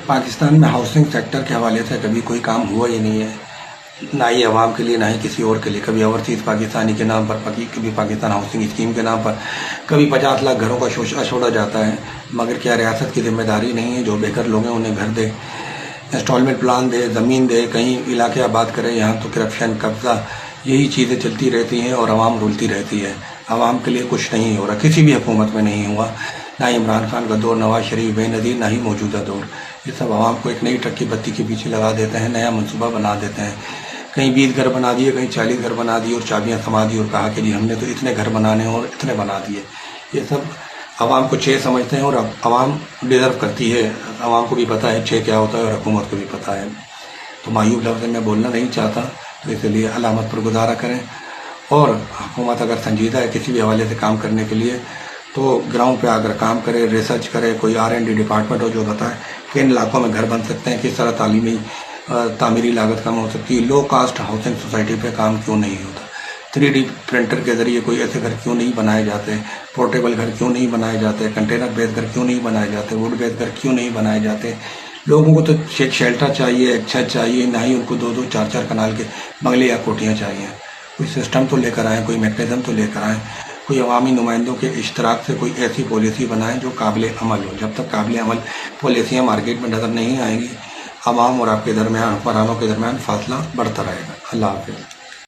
پاکستان میں housing sector کے حوالے سے کبھی کوئی کام ہوا ہی نہیں ہے، نہ ہی عوام کے لیے نہ ہی کسی اور کے لیے. کبھی اوورسیز پاکستانی کے نام پر، کبھی پاکستان ہاؤسنگ اسکیم کے نام پر، کبھی 50 لاکھ گھروں کا شوشہ چھوڑا جاتا ہے. مگر کیا ریاست کی ذمہ داری نہیں ہے جو بے گھر لوگ ہیں انہیں گھر دے، انسٹالمنٹ پلان دے، زمین دے، کہیں علاقے آباد کرے؟ یہاں تو کرپشن، قبضہ، یہی چیزیں چلتی رہتی ہیں اور عوام رولتی رہتی ہے. عوام کے لیے کچھ نہیں ہو رہا، کسی بھی حکومت میں نہیں ہوا، نہ ہی عمران خان کا دور، نواز شریف، بے نظیر، نہ ہی موجودہ دور. یہ سب عوام کو ایک نئی ٹرک کی بتی کے پیچھے لگا دیتے ہیں، نیا منصوبہ بنا دیتے ہیں. کہیں 20 گھر بنا دیے، کہیں 40 گھر بنا دیے اور چابیاں تھما دی اور کہا کہ جی ہم نے تو اتنے گھر بنانے ہیں اور اتنے بنا دیے. یہ سب عوام کو چھ سمجھتے ہیں اور عوام ڈیزرو کرتی ہے. عوام کو بھی پتہ ہے چھ کیا ہوتا ہے اور حکومت کو بھی پتہ ہے. تو مایوب لفظ میں بولنا نہیں چاہتا، تو اس لیے علامت پر گزارا کریں. اور حکومت اگر سنجیدہ ہے کسی بھی حوالے سے کام کرنے کے لیے تو گراؤنڈ پہ آ کر کام کرے، ریسرچ کرے، کوئی R&D ڈپارٹمنٹ ہو جو بتائے کہ ان علاقوں میں گھر بن سکتے ہیں، کس طرح تعمیری لاگت کم ہو سکتی ہے، لو کاسٹ ہاؤسنگ سوسائٹی پہ کام کیوں نہیں ہوتا، 3D پرنٹر کے ذریعے کوئی ایسے گھر کیوں نہیں بنائے جاتے، پورٹیبل گھر کیوں نہیں بنائے جاتے، کنٹینر بیس گھر کیوں نہیں بنائے جاتے، ووڈ بیس گھر کیوں نہیں بنائے جاتے. لوگوں کو تو ایک شیلٹر چاہیے، ایک چھت چاہیے، نہ ہی ان کو 2-2 4-4 کنال کے بنگلے یا کوٹیاں چاہیے. کوئی سسٹم تو لے کر آئیں، کوئی میکنزم تو لے کر آئیں، کوئی عوامی نمائندوں کے اشتراک سے کوئی ایسی پالیسی بنائیں جو قابل عمل ہو. جب تک قابل عمل پالیسیاں مارکیٹ میں نظر نہیں آئیں گی، عوام اور آپ کے درمیان، حکمرانوں کے درمیان فاصلہ بڑھتا رہے گا. اللہ حافظ.